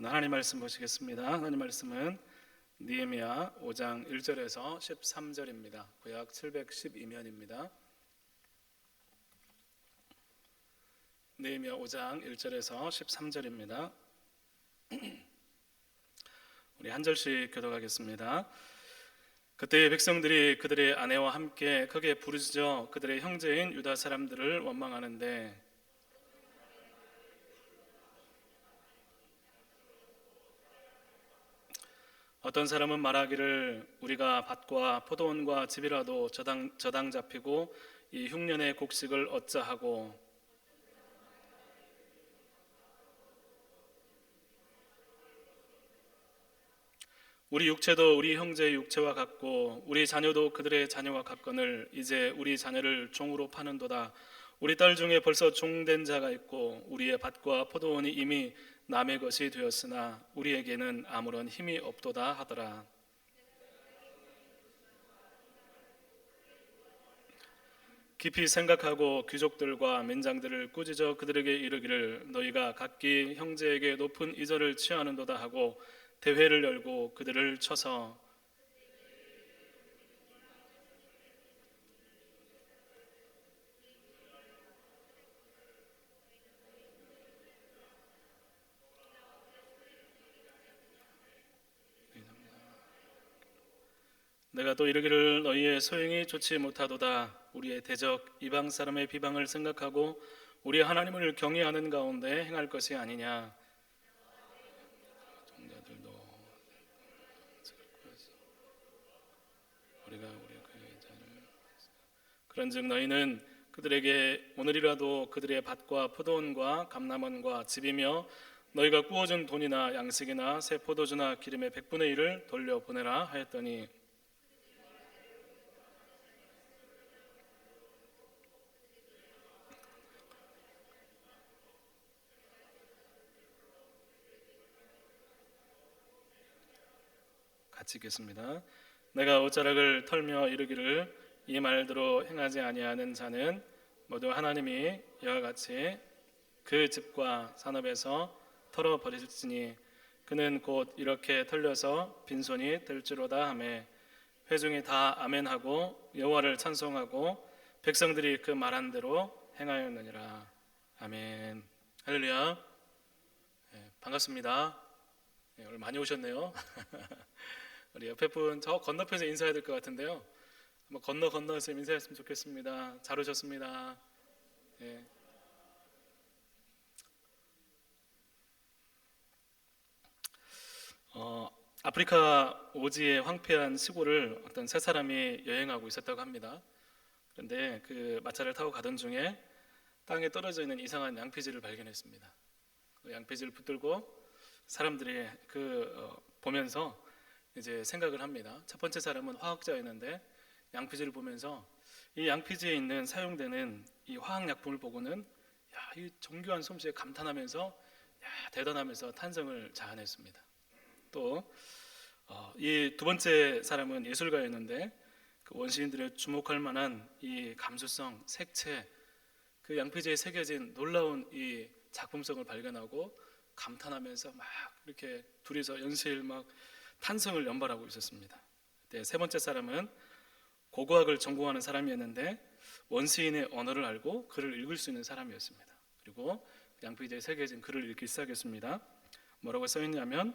하나님 말씀 보시겠습니다. 하나님 말씀은 느헤미야 5장 1절에서 13절입니다. 구약 712면입니다. 느헤미야 5장 1절에서 13절입니다. 우리 한 절씩 교독하겠습니다. 그때 백성들이 그들의 아내와 함께 크게 부르짖어 그들의 형제인 유다 사람들을 원망하는데 어떤 사람은 말하기를 우리가 밭과 포도원과 집이라도 저당 잡히고 이 흉년의 곡식을 얻자 하고, 우리 육체도 우리 형제의 육체와 같고 우리 자녀도 그들의 자녀와 같거늘 이제 우리 자녀를 종으로 파는도다. 우리 딸 중에 벌써 종된 자가 있고 우리의 밭과 포도원이 이미 남의 것이 되었으나 우리에게는 아무런 힘이 없도다 하더라. 깊이 생각하고 귀족들과 민장들을 꾸짖어 그들에게 이르기를 너희가 각기 형제에게 높은 이절을 취하는도다 하고 대회를 열고 그들을 쳐서 내가 또 이르기를 너희의 소용이 좋지 못하도다. 우리의 대적 이방 사람의 비방을 생각하고 우리 하나님을 경외하는 가운데 행할 것이 아니냐. 그런즉 너희는 그들에게 오늘이라도 그들의 밭과 포도원과 감람원과 집이며 너희가 구워준 돈이나 양식이나 새 포도주나 기름의 100분의 1을 돌려보내라 하였더니 같이 읽겠습니다. 내가 옷자락을 털며 이르기를 이 말대로 행하지 아니하는 자는 모두 하나님이 이와 같이 그 집과 산업에서 털어버리시니 그는 곧 이렇게 털려서 빈손이 될지로다 하매 회중이 다 아멘하고 여호와를 찬송하고 백성들이 그 말한 대로 행하였느니라. 아멘. 할렐루야. 반갑습니다. 오늘 많이 오셨네요. 우리 옆에 분 저 건너편에서 인사해야 될 것 같은데요. 한번 건너서 인사했으면 좋겠습니다. 잘 오셨습니다. 예. 아프리카 오지의 황폐한 시골을 어떤 세 사람이 여행하고 있었다고 합니다. 그런데 그 마차를 타고 가던 중에 땅에 떨어져 있는 이상한 양피지를 발견했습니다. 그 양피지를 붙들고 사람들이 보면서 이제 생각을 합니다. 첫 번째 사람은 화학자였는데 양피지를 보면서 이 양피지에 있는 사용되는 이 화학약품을 보고는 이 정교한 솜씨에 감탄하면서 대단하면서 탄성을 자아냈습니다. 또 이 두 번째 사람은 예술가였는데 그 원시인들의 주목할 만한 이 감수성, 색채, 그 양피지에 새겨진 놀라운 이 작품성을 발견하고 감탄하면서 막 이렇게 둘이서 연실 막 탄성을 연발하고 있었습니다. 세 번째 사람은 고고학을 전공하는 사람이었는데 원시인의 언어를 알고 글을 읽을 수 있는 사람이었습니다. 그리고 양피지에 새겨진 글을 읽기 시작했습니다. 뭐라고 써있냐면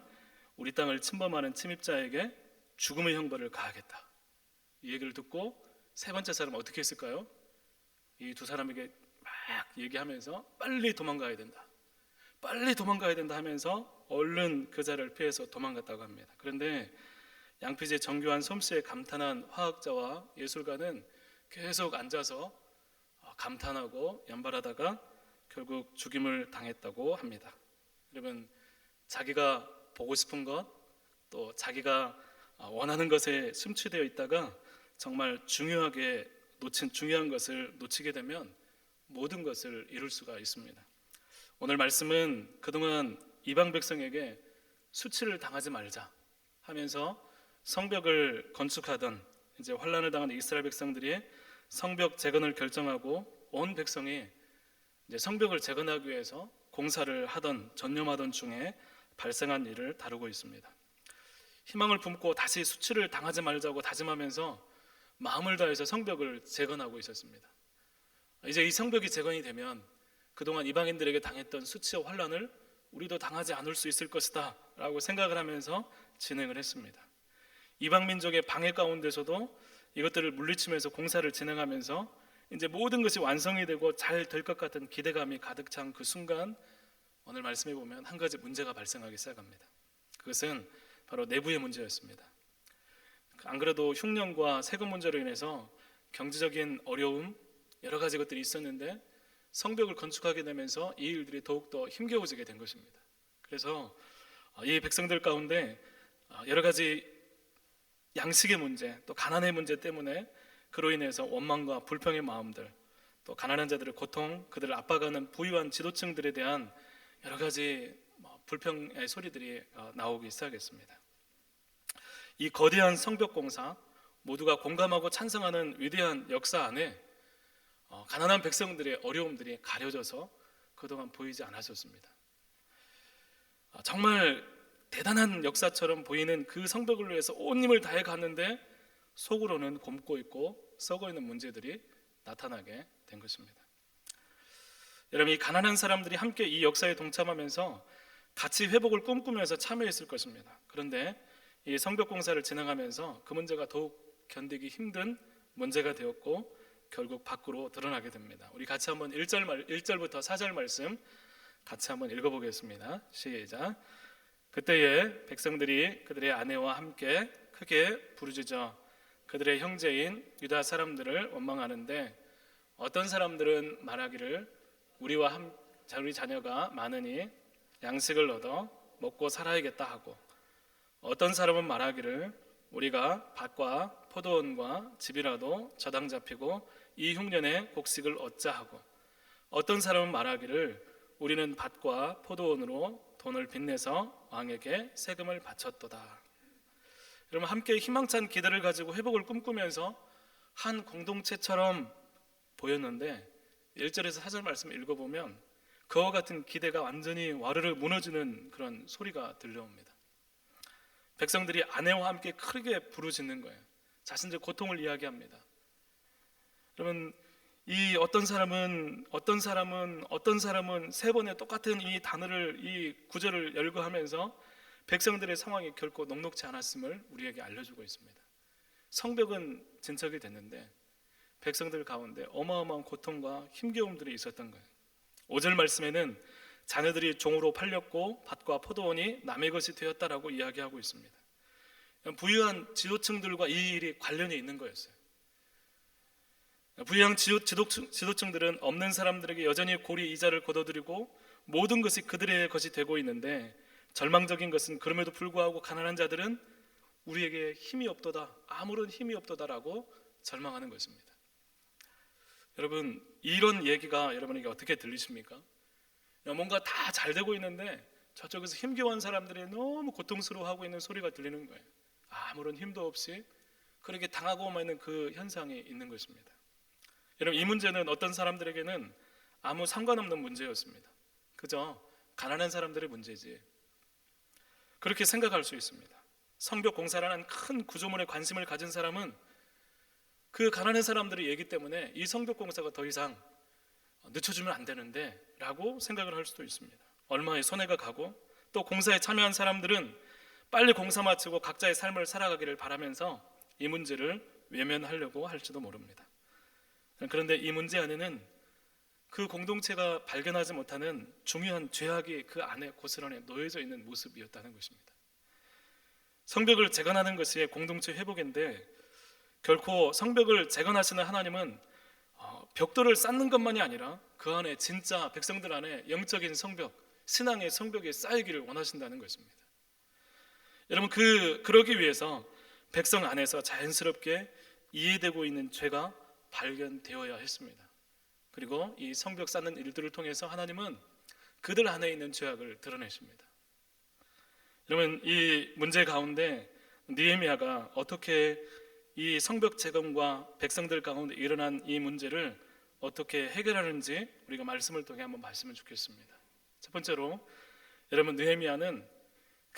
우리 땅을 침범하는 침입자에게 죽음의 형벌을 가하겠다. 이 얘기를 듣고 세 번째 사람은 어떻게 했을까요? 이 두 사람에게 막 얘기하면서 빨리 도망가야 된다 하면서 얼른 그 자리를 피해서 도망갔다고 합니다. 그런데 양피지의 정교한 솜씨에 감탄한 화학자와 예술가는 계속 앉아서 감탄하고 연발하다가 결국 죽임을 당했다고 합니다. 여러분, 자기가 보고 싶은 것, 또 자기가 원하는 것에 심취되어 있다가 정말 중요하게 놓친 중요한 것을 놓치게 되면 모든 것을 잃을 수가 있습니다. 오늘 말씀은 그동안 이방 백성에게 수치를 당하지 말자 하면서 성벽을 건축하던 이제 환난을 당한 이스라엘 백성들이 성벽 재건을 결정하고 온 백성이 이제 성벽을 재건하기 위해서 공사를 하던 전념하던 중에 발생한 일을 다루고 있습니다. 희망을 품고 다시 수치를 당하지 말자고 다짐하면서 마음을 다해서 성벽을 재건하고 있었습니다. 이제 이 성벽이 재건이 되면 그동안 이방인들에게 당했던 수치와 환난을 우리도 당하지 않을 수 있을 것이다 라고 생각을 하면서 진행을 했습니다. 이방 민족의 방해 가운데서도 이것들을 물리치면서 공사를 진행하면서 이제 모든 것이 완성이 되고 잘 될 것 같은 기대감이 가득 찬 그 순간, 오늘 말씀해 보면 한 가지 문제가 발생하기 시작합니다. 그것은 바로 내부의 문제였습니다. 안 그래도 흉년과 세금 문제로 인해서 경제적인 어려움, 여러 가지 것들이 있었는데 성벽을 건축하게 되면서 이 일들이 더욱더 힘겨워지게 된 것입니다. 그래서 이 백성들 가운데 여러 가지 양식의 문제, 또 가난의 문제 때문에 그로 인해서 원망과 불평의 마음들, 또 가난한 자들의 고통, 그들을 압박하는 부유한 지도층들에 대한 여러 가지 불평의 소리들이 나오기 시작했습니다. 이 거대한 성벽 공사, 모두가 공감하고 찬성하는 위대한 역사 안에 가난한 백성들의 어려움들이 가려져서 그동안 보이지 않았었습니다. 정말 대단한 역사처럼 보이는 그 성벽을 위해서 온 힘을 다해 갔는데 속으로는 곪고 있고 썩어 있는 문제들이 나타나게 된 것입니다. 여러분, 이 가난한 사람들이 함께 이 역사에 동참하면서 같이 회복을 꿈꾸면서 참여했을 것입니다. 그런데 이 성벽 공사를 진행하면서 그 문제가 더욱 견디기 힘든 문제가 되었고 결국 밖으로 드러나게 됩니다. 우리 같이 한번 1절부터 4절 말씀 같이 한번 읽어보겠습니다. 시작. 그때에 백성들이 그들의 아내와 함께 크게 부르짖어 그들의 형제인 유다 사람들을 원망하는데, 어떤 사람들은 말하기를 우리와 우리 자녀가 많으니 양식을 얻어 먹고 살아야겠다 하고, 어떤 사람은 말하기를 우리가 밭과 포도원과 집이라도 저당 잡히고 이 흉년에 곡식을 얻자 하고, 어떤 사람은 말하기를 우리는 밭과 포도원으로 돈을 빚내서 왕에게 세금을 바쳤도다. 여러분, 함께 희망찬 기대를 가지고 회복을 꿈꾸면서 한 공동체처럼 보였는데 1절에서 4절 말씀 읽어보면 그와 같은 기대가 완전히 와르르 무너지는 그런 소리가 들려옵니다. 백성들이 아내와 함께 크게 부르짖는 거예요. 자신들의 고통을 이야기합니다. 그러면 이 어떤 사람은 세 번의 똑같은 이 단어를, 이 구절을 열거하면서 백성들의 상황이 결코 녹록지 않았음을 우리에게 알려주고 있습니다. 성벽은 진척이 됐는데 백성들 가운데 어마어마한 고통과 힘겨움들이 있었던 거예요. 5절 말씀에는 자녀들이 종으로 팔렸고 밭과 포도원이 남의 것이 되었다라고 이야기하고 있습니다. 부유한 지도층들과 이 일이 관련이 있는 거였어요. 부유한 지도층들은 없는 사람들에게 여전히 고리 이자를 걷어들이고 모든 것이 그들의 것이 되고 있는데, 절망적인 것은 그럼에도 불구하고 가난한 자들은 우리에게 힘이 없도다, 아무런 힘이 없도다라고 절망하는 것입니다. 여러분, 이런 얘기가 여러분에게 어떻게 들리십니까? 뭔가 다 잘 되고 있는데 저쪽에서 힘겨운 사람들이 너무 고통스러워하고 있는 소리가 들리는 거예요. 아무런 힘도 없이 그렇게 당하고만 있는 그 현상이 있는 것입니다. 여러분, 이 문제는 어떤 사람들에게는 아무 상관없는 문제였습니다. 그저 가난한 사람들의 문제지, 그렇게 생각할 수 있습니다. 성벽 공사라는 큰 구조물에 관심을 가진 사람은 그 가난한 사람들의 얘기 때문에 이 성벽 공사가 더 이상 늦춰주면 안 되는데 라고 생각을 할 수도 있습니다. 얼마의 손해가 가고, 또 공사에 참여한 사람들은 빨리 공사 마치고 각자의 삶을 살아가기를 바라면서 이 문제를 외면하려고 할지도 모릅니다. 그런데 이 문제 안에는 그 공동체가 발견하지 못하는 중요한 죄악이 그 안에 고스란히 놓여져 있는 모습이었다는 것입니다. 성벽을 재건하는 것이 공동체 회복인데, 결코 성벽을 재건하시는 하나님은 벽돌을 쌓는 것만이 아니라 그 안에 진짜 백성들 안에 영적인 성벽, 신앙의 성벽이 쌓이기를 원하신다는 것입니다. 여러분, 그러기 위해서 백성 안에서 자연스럽게 이해되고 있는 죄가 발견되어야 했습니다. 그리고 이 성벽 쌓는 일들을 통해서 하나님은 그들 안에 있는 죄악을 드러내십니다. 여러분, 이 문제 가운데 느헤미야가 어떻게 이 성벽 재건과 백성들 가운데 일어난 이 문제를 어떻게 해결하는지 우리가 말씀을 통해 한번 봤으면 좋겠습니다. 첫 번째로, 여러분, 느헤미야는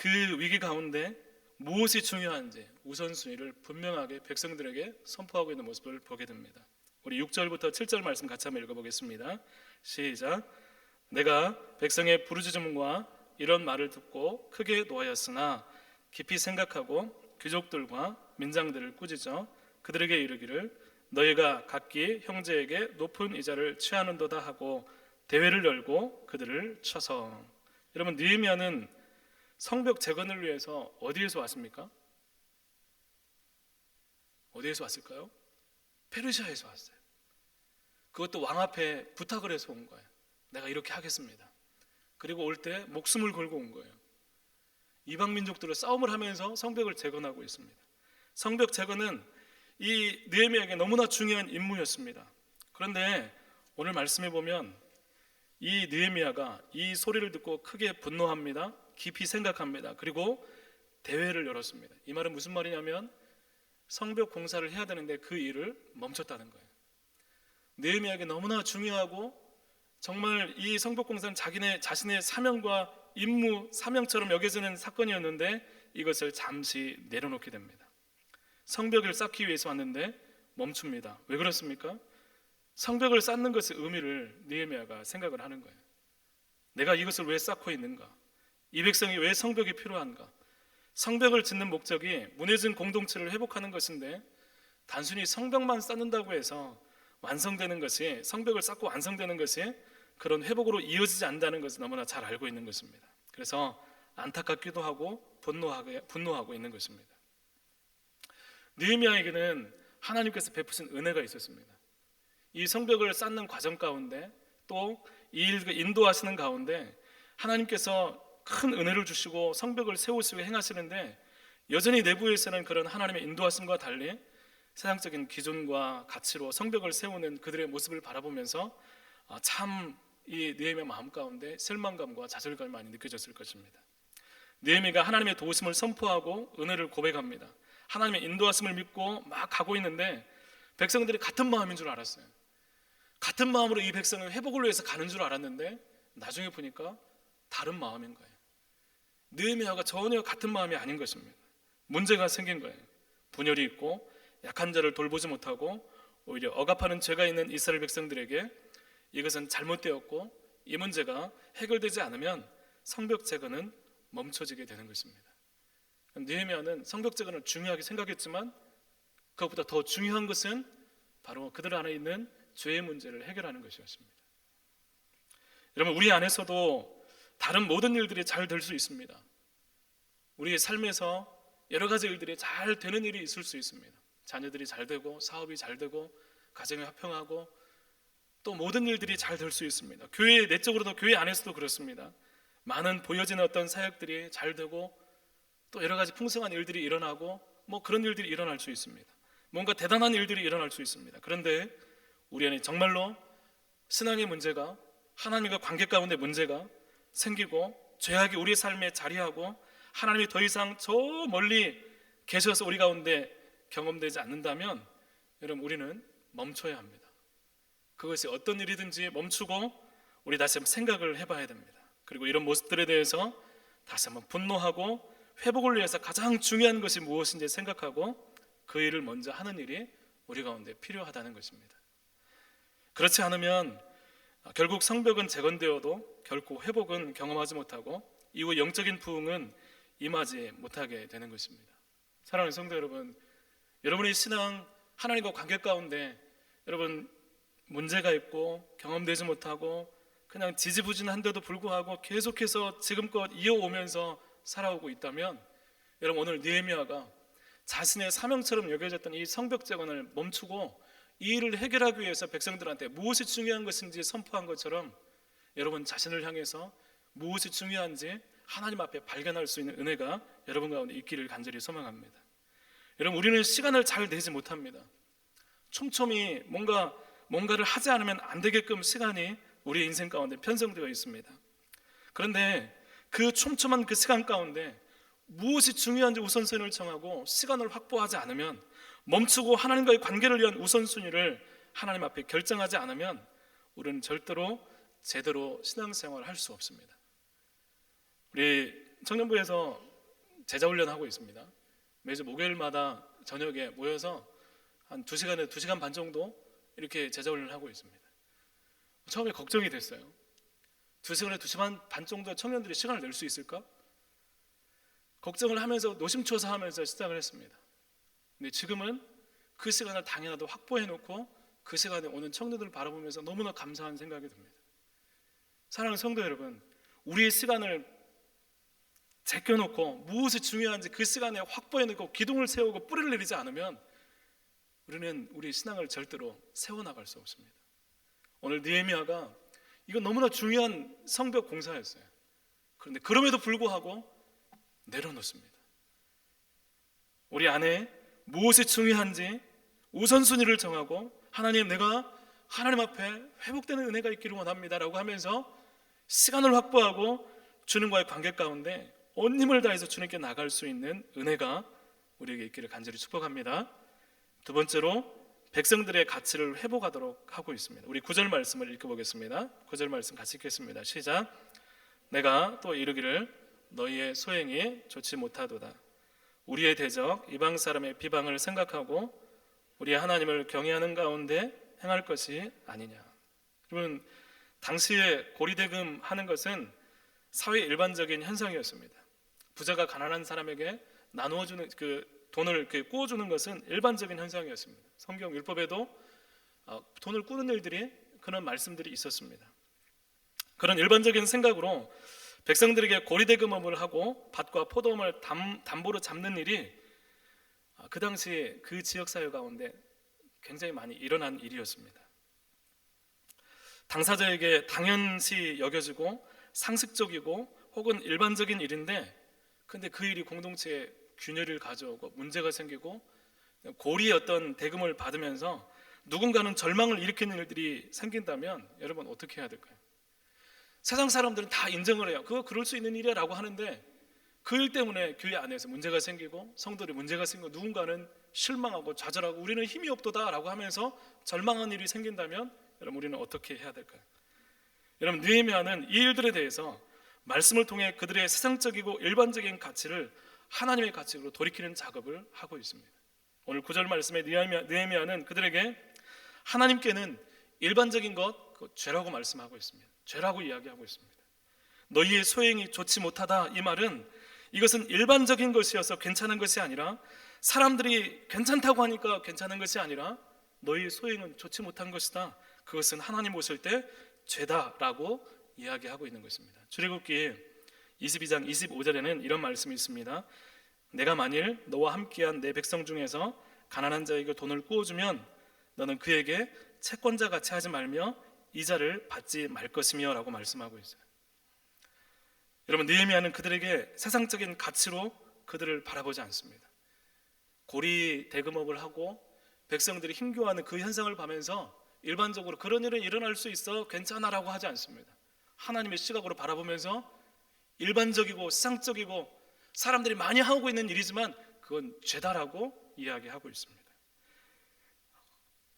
그 위기 가운데 무엇이 중요한지 우선순위를 분명하게 백성들에게 선포하고 있는 모습을 보게 됩니다. 우리 6절부터 7절 말씀 같이 한번 읽어보겠습니다. 시작. 내가 백성의 부르짖음과 이런 말을 듣고 크게 노하였으나 깊이 생각하고 귀족들과 민장들을 꾸짖어 그들에게 이르기를 너희가 각기 형제에게 높은 이자를 취하는도다 하고 대회를 열고 그들을 쳐서. 여러분, 느헤미야는 성벽 재건을 위해서 어디에서 왔습니까? 어디에서 왔을까요? 페르시아에서 왔어요. 그것도 왕 앞에 부탁을 해서 온 거예요. 내가 이렇게 하겠습니다. 그리고 올 때 목숨을 걸고 온 거예요. 이방 민족들을 싸움을 하면서 성벽을 재건하고 있습니다. 성벽 재건은 이 느헤미야에게 너무나 중요한 임무였습니다. 그런데 오늘 말씀해 보면 이 느헤미야가 이 소리를 듣고 크게 분노합니다. 깊이 생각합니다. 그리고 대회를 열었습니다. 이 말은 무슨 말이냐면 성벽 공사를 해야 되는데 그 일을 멈췄다는 거예요. 느헤미야에게 너무나 중요하고 정말 이 성벽 공사는 자신의 사명과 임무, 사명처럼 여겨지는 사건이었는데 이것을 잠시 내려놓게 됩니다. 성벽을 쌓기 위해서 왔는데 멈춥니다. 왜 그렇습니까? 성벽을 쌓는 것의 의미를 느헤미야가 생각을 하는 거예요. 내가 이것을 왜 쌓고 있는가? 이 백성이 왜 성벽이 필요한가? 성벽을 짓는 목적이 무너진 공동체를 회복하는 것인데 단순히 성벽만 쌓는다고 해서 완성되는 것이, 성벽을 쌓고 완성되는 것이 그런 회복으로 이어지지 않는다는 것을 너무나 잘 알고 있는 것입니다. 그래서 안타깝기도 하고 분노하고 있는 것입니다. 느헤미야에게는 하나님께서 베푸신 은혜가 있었습니다. 이 성벽을 쌓는 과정 가운데 또 이 일을 인도하시는 가운데 하나님께서 큰 은혜를 주시고 성벽을 세우시고 행하시는데 여전히 내부에서는 그런 하나님의 인도하심과 달리 세상적인 기준과 가치로 성벽을 세우는 그들의 모습을 바라보면서 참 이 느헤미야 마음 가운데 실망감과 좌절감이 많이 느껴졌을 것입니다. 느헤미야가 하나님의 도우심을 선포하고 은혜를 고백합니다. 하나님의 인도하심을 믿고 막 가고 있는데 백성들이 같은 마음인 줄 알았어요. 같은 마음으로 이 백성은 회복을 위해서 가는 줄 알았는데 나중에 보니까 다른 마음인 거예요. 느헤미야가 전혀 같은 마음이 아닌 것입니다. 문제가 생긴 거예요. 분열이 있고 약한 자를 돌보지 못하고 오히려 억압하는 죄가 있는 이스라엘 백성들에게 이것은 잘못되었고 이 문제가 해결되지 않으면 성벽 재건은 멈춰지게 되는 것입니다. 느헤미야는 성벽 재건을 중요하게 생각했지만 그것보다 더 중요한 것은 바로 그들 안에 있는 죄의 문제를 해결하는 것이었습니다. 여러분, 우리 안에서도 다른 모든 일들이 잘 될 수 있습니다. 우리의 삶에서 여러 가지 일들이 잘 되는 일이 있을 수 있습니다. 자녀들이 잘 되고 사업이 잘 되고 가정이 화평하고 또 모든 일들이 잘 될 수 있습니다. 교회 내적으로도 교회 안에서도 그렇습니다. 많은 보여지는 어떤 사역들이 잘 되고 또 여러 가지 풍성한 일들이 일어나고 뭐 그런 일들이 일어날 수 있습니다. 뭔가 대단한 일들이 일어날 수 있습니다. 그런데 우리 안에 정말로 신앙의 문제가, 하나님과 관계 가운데 문제가 생기고 죄악이 우리 삶에 자리하고 하나님이 더 이상 저 멀리 계셔서 우리 가운데 경험되지 않는다면 여러분, 우리는 멈춰야 합니다. 그것이 어떤 일이든지 멈추고 우리 다시 한번 생각을 해봐야 됩니다. 그리고 이런 모습들에 대해서 다시 한번 분노하고 회복을 위해서 가장 중요한 것이 무엇인지 생각하고 그 일을 먼저 하는 일이 우리 가운데 필요하다는 것입니다. 그렇지 않으면 결국 성벽은 재건되어도 결코 회복은 경험하지 못하고 이후 영적인 부흥은 임하지 못하게 되는 것입니다. 사랑하는 성도 여러분, 여러분의 신앙, 하나님과 관계 가운데 여러분 문제가 있고 경험되지 못하고 그냥 지지부진한데도 불구하고 계속해서 지금껏 이어오면서 살아오고 있다면 여러분, 오늘 느헤미야가 자신의 사명처럼 여겨졌던 이 성벽 재건을 멈추고 이 일을 해결하기 위해서 백성들한테 무엇이 중요한 것인지 선포한 것처럼 여러분 자신을 향해서 무엇이 중요한지 하나님 앞에 발견할 수 있는 은혜가 여러분 가운데 있기를 간절히 소망합니다. 여러분, 우리는 시간을 잘 내지 못합니다. 촘촘히 뭔가를 하지 않으면 안 되게끔 시간이 우리의 인생 가운데 편성되어 있습니다. 그런데 그 촘촘한 그 시간 가운데 무엇이 중요한지 우선순위를 정하고 시간을 확보하지 않으면, 멈추고 하나님과의 관계를 위한 우선순위를 하나님 앞에 결정하지 않으면 우리는 절대로 제대로 신앙생활을 할 수 없습니다. 우리 청년부에서 제자 훈련하고 있습니다. 매주 목요일마다 저녁에 모여서 한 2시간에 2시간 반 정도 이렇게 제자 훈련을 하고 있습니다. 처음에 걱정이 됐어요. 2시간에 2시간 반 정도 청년들이 시간을 낼 수 있을까? 걱정을 하면서 노심초사하면서 시작을 했습니다. 근데 지금은 그 시간을 당연하도 확보해 놓고 그 시간에 오는 청년들을 바라보면서 너무나 감사한 생각이 듭니다. 사랑하는 성도 여러분, 우리의 시간을 제껴놓고 무엇이 중요한지 그 시간에 확보해 놓고 기둥을 세우고 뿌리를 내리지 않으면 우리는 우리 신앙을 절대로 세워나갈 수 없습니다. 오늘 느헤미야가 이건 너무나 중요한 성벽 공사였어요. 그런데 그럼에도 불구하고 내려놓습니다. 우리 안에 무엇이 중요한지 우선순위를 정하고 하나님, 내가 하나님 앞에 회복되는 은혜가 있기를 원합니다 라고 하면서 시간을 확보하고 주님과의 관계 가운데 온 힘을 다해서 주님께 나갈 수 있는 은혜가 우리에게 있기를 간절히 축복합니다. 두 번째로 백성들의 가치를 회복하도록 하고 있습니다. 우리 9절 말씀을 읽어보겠습니다. 9절 말씀 같이 읽겠습니다. 시작. 내가 또 이르기를 너희의 소행이 좋지 못하도다. 우리의 대적 이방 사람의 비방을 생각하고 우리의 하나님을 경외하는 가운데 행할 것이 아니냐. 여러분, 당시에 고리대금 하는 것은 사회 일반적인 현상이었습니다. 부자가 가난한 사람에게 나누어주는 그 돈을 꾸어주는 것은 일반적인 현상이었습니다. 성경 율법에도 돈을 꾸는 일들이, 그런 말씀들이 있었습니다. 그런 일반적인 생각으로 백성들에게 고리대금업을 하고 밭과 포도원을 담보로 잡는 일이 그 당시 그 지역사회 가운데 굉장히 많이 일어난 일이었습니다. 당사자에게 당연시 여겨지고 상식적이고 혹은 일반적인 일인데, 근데 그 일이 공동체에 균열을 가져오고 문제가 생기고 고리의 어떤 대금을 받으면서 누군가는 절망을 일으키는 일들이 생긴다면 여러분 어떻게 해야 될까요? 세상 사람들은 다 인정을 해요. 그거 그럴 수 있는 일이야 라고 하는데, 그 일 때문에 교회 안에서 문제가 생기고 성도들이 문제가 생기고 누군가는 실망하고 좌절하고 우리는 힘이 없도다 라고 하면서 절망한 일이 생긴다면 여러분 우리는 어떻게 해야 될까요? 여러분, 느헤미야는 이 일들에 대해서 말씀을 통해 그들의 세상적이고 일반적인 가치를 하나님의 가치로 돌이키는 작업을 하고 있습니다. 오늘 9절 말씀에 느헤미야는 그들에게 하나님께는 일반적인 것, 그 죄라고 말씀하고 있습니다. 죄라고 이야기하고 있습니다. 너희의 소행이 좋지 못하다, 이 말은 이것은 일반적인 것이어서 괜찮은 것이 아니라, 사람들이 괜찮다고 하니까 괜찮은 것이 아니라 너희의 소행은 좋지 못한 것이다, 그것은 하나님 오실 때 죄다라고 이야기하고 있는 것입니다. 출애굽기 22장 25절에는 이런 말씀이 있습니다. 내가 만일 너와 함께한 내 백성 중에서 가난한 자에게 돈을 꾸어주면 너는 그에게 채권자 같이 하지 말며 이자를 받지 말 것이며 라고 말씀하고 있어요. 여러분, 느헤미야는 그들에게 세상적인 가치로 그들을 바라보지 않습니다. 고리 대금업을 하고 백성들이 힘겨워하는 그 현상을 보면서 일반적으로 그런 일은 일어날 수 있어 괜찮아라고 하지 않습니다. 하나님의 시각으로 바라보면서 일반적이고 세상적이고 사람들이 많이 하고 있는 일이지만 그건 죄다라고 이야기하고 있습니다.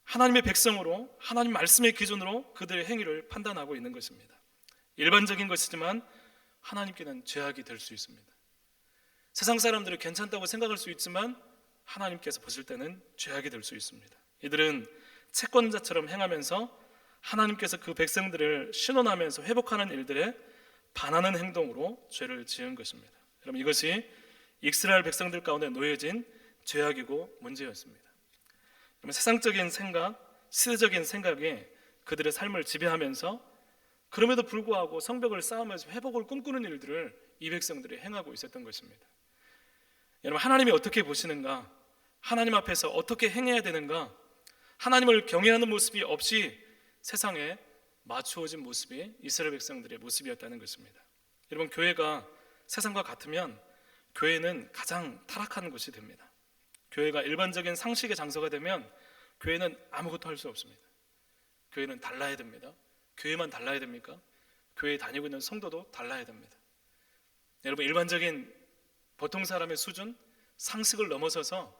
하나님의 백성으로 하나님 말씀의 기준으로 그들의 행위를 판단하고 있는 것입니다. 일반적인 것이지만 하나님께는 죄악이 될 수 있습니다. 세상 사람들이 괜찮다고 생각할 수 있지만 하나님께서 보실 때는 죄악이 될 수 있습니다. 이들은 채권자처럼 행하면서 하나님께서 그 백성들을 신원하면서 회복하는 일들에 반하는 행동으로 죄를 지은 것입니다. 여러분, 이것이 이스라엘 백성들 가운데 놓여진 죄악이고 문제였습니다. 여러분, 세상적인 생각, 시대적인 생각이 그들의 삶을 지배하면서 그럼에도 불구하고 성벽을 쌓으면서 회복을 꿈꾸는 일들을 이 백성들이 행하고 있었던 것입니다. 여러분, 하나님이 어떻게 보시는가? 하나님 앞에서 어떻게 행해야 되는가? 하나님을 경외하는 모습이 없이 세상에 맞추어진 모습이 이스라엘 백성들의 모습이었다는 것입니다. 여러분, 교회가 세상과 같으면 교회는 가장 타락한 곳이 됩니다. 교회가 일반적인 상식의 장소가 되면 교회는 아무것도 할 수 없습니다. 교회는 달라야 됩니다. 교회만 달라야 됩니까? 교회에 다니고 있는 성도도 달라야 됩니다. 여러분, 일반적인 보통 사람의 수준, 상식을 넘어서서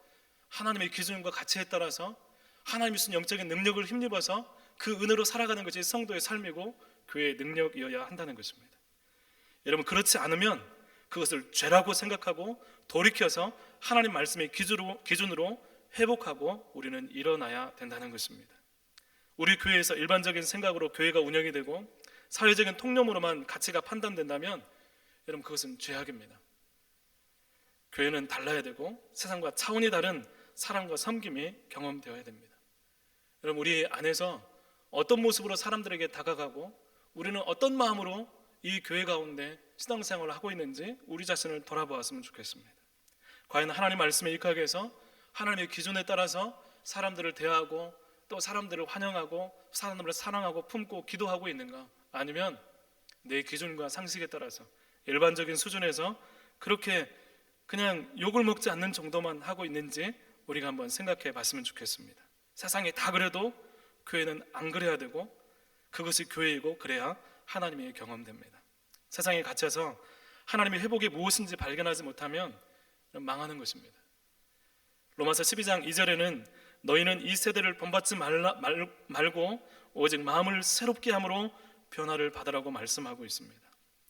하나님의 기준과 가치에 따라서 하나님이 주신 영적인 능력을 힘입어서 그 은혜로 살아가는 것이 성도의 삶이고 교회의 능력이어야 한다는 것입니다. 여러분, 그렇지 않으면 그것을 죄라고 생각하고 돌이켜서 하나님 말씀의 기준으로 회복하고 우리는 일어나야 된다는 것입니다. 우리 교회에서 일반적인 생각으로 교회가 운영이 되고 사회적인 통념으로만 가치가 판단된다면 여러분 그것은 죄악입니다. 교회는 달라야 되고 세상과 차원이 다른 사랑과 섬김이 경험되어야 됩니다. 여러분 우리 안에서 어떤 모습으로 사람들에게 다가가고 우리는 어떤 마음으로 이 교회 가운데 신앙생활을 하고 있는지 우리 자신을 돌아보았으면 좋겠습니다. 과연 하나님 말씀에 입각해서 하나님의 기준에 따라서 사람들을 대하고 또 사람들을 환영하고 사람들을 사랑하고 품고 기도하고 있는가? 아니면 내 기준과 상식에 따라서 일반적인 수준에서 그렇게 그냥 욕을 먹지 않는 정도만 하고 있는지 우리가 한번 생각해 봤으면 좋겠습니다. 세상이 다 그래도 교회는 안 그래야 되고 그것이 교회이고 그래야 하나님이 경험됩니다. 세상에 갇혀서 하나님의 회복이 무엇인지 발견하지 못하면 망하는 것입니다. 로마서 12장 2절에는 너희는 이 세대를 본받지 말고 오직 마음을 새롭게 함으로 변화를 받으라고 말씀하고 있습니다.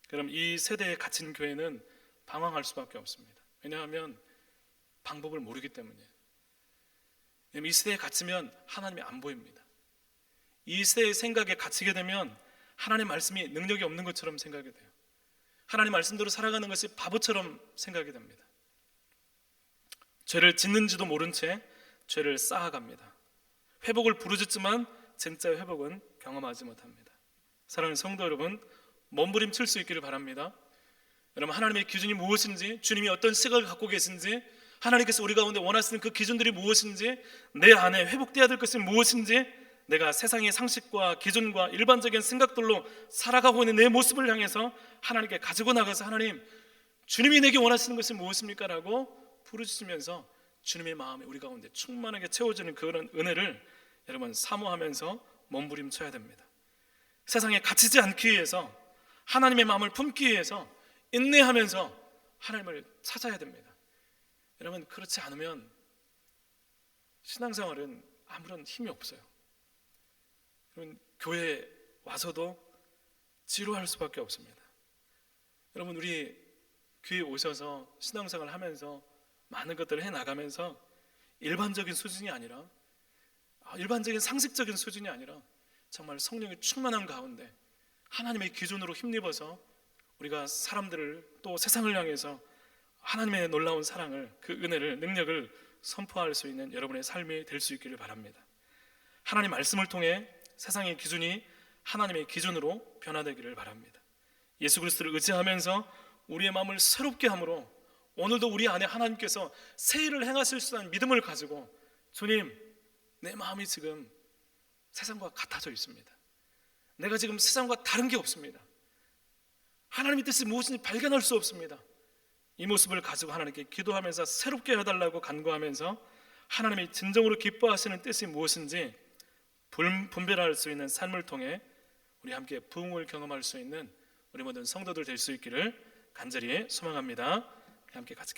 그럼 이 세대에 갇힌 교회는 방황할 수밖에 없습니다. 왜냐하면 방법을 모르기 때문이에요. 이 시대에 갇히면 하나님이 안 보입니다. 이 시대의 생각에 갇히게 되면 하나님 말씀이 능력이 없는 것처럼 생각이 돼요. 하나님 말씀대로 살아가는 것이 바보처럼 생각이 됩니다. 죄를 짓는지도 모른 채 죄를 쌓아갑니다. 회복을 부르짖지만 진짜 회복은 경험하지 못합니다. 사랑하는 성도 여러분, 몸부림칠 수 있기를 바랍니다. 여러분 하나님의 기준이 무엇인지, 주님이 어떤 시각을 갖고 계신지, 하나님께서 우리 가운데 원하시는 그 기준들이 무엇인지, 내 안에 회복되어야 될 것이 무엇인지, 내가 세상의 상식과 기준과 일반적인 생각들로 살아가고 있는 내 모습을 향해서 하나님께 가지고 나가서 하나님, 주님이 내게 원하시는 것이 무엇입니까? 라고 부르짖으면서 주님의 마음이 우리 가운데 충만하게 채워지는 그런 은혜를 여러분 사모하면서 몸부림쳐야 됩니다. 세상에 갇히지 않기 위해서, 하나님의 마음을 품기 위해서 인내하면서 하나님을 찾아야 됩니다. 여러분 그렇지 않으면 신앙생활은 아무런 힘이 없어요. 여러분 교회에 와서도 지루할 수밖에 없습니다. 여러분 우리 교회에 오셔서 신앙생활 하면서 많은 것들을 해나가면서 일반적인 수준이 아니라, 일반적인 상식적인 수준이 아니라 정말 성령의 충만한 가운데 하나님의 기준으로 힘입어서 우리가 사람들을 또 세상을 향해서 하나님의 놀라운 사랑을, 그 은혜를, 능력을 선포할 수 있는 여러분의 삶이 될 수 있기를 바랍니다. 하나님 말씀을 통해 세상의 기준이 하나님의 기준으로 변화되기를 바랍니다. 예수 그리스도를 의지하면서 우리의 마음을 새롭게 함으로 오늘도 우리 안에 하나님께서 새 일을 행하실 수 있는 믿음을 가지고, 주님 내 마음이 지금 세상과 같아져 있습니다. 내가 지금 세상과 다른 게 없습니다. 하나님의 뜻이 무엇인지 발견할 수 없습니다. 이 모습을 가지고 하나님께 기도하면서 새롭게 해달라고 간구하면서 하나님이 진정으로 기뻐하시는 뜻이 무엇인지 분별할 수 있는 삶을 통해 우리 함께 부흥을 경험할 수 있는 우리 모든 성도들 될 수 있기를 간절히 소망합니다. 함께 같이